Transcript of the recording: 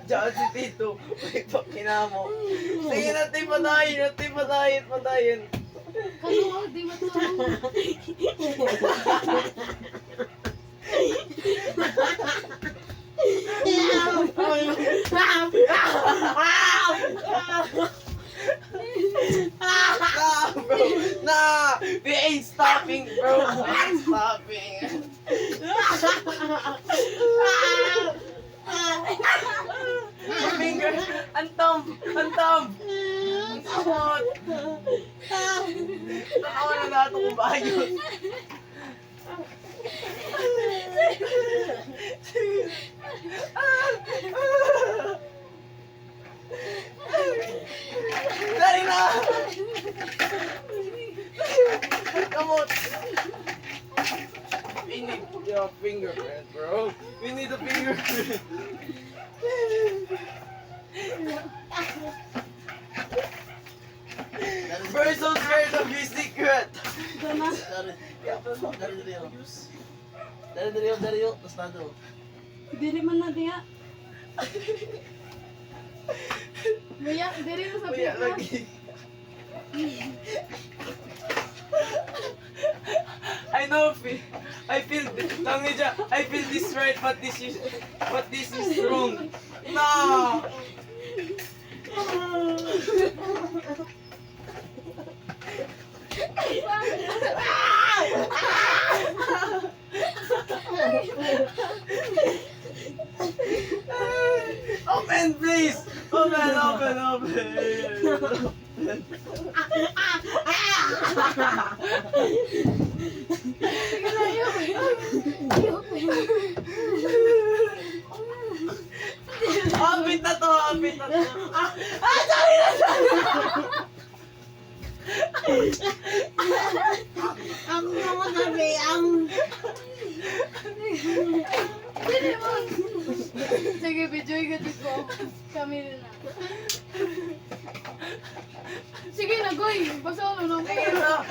Diyan si Tito. May pakinamo. Sige natin patayin. Kaluwag, di matulog. Nah, bro. Nah. We ain't stopping, bro. We ain't stopping. Finger. Antom. Kasabot. Tanawa na nato kung bayot. Dali na! Kamot! We need your fingerprint, bro. We need a fingerprint. We're so scared of your secret. Dari yuk, terus nado. Dili man na diya. Maya, dili mo sa Kuya pika. lagi. I know, I feel this right, but this is wrong. No. Open, please. Open. Sige na, yuk. Apit na to. Sorry na. Ang naman sabi, Dili mo. Sige, video igatit ko. Kami rin na. Sige na, goy. Basta ano nang Sige na.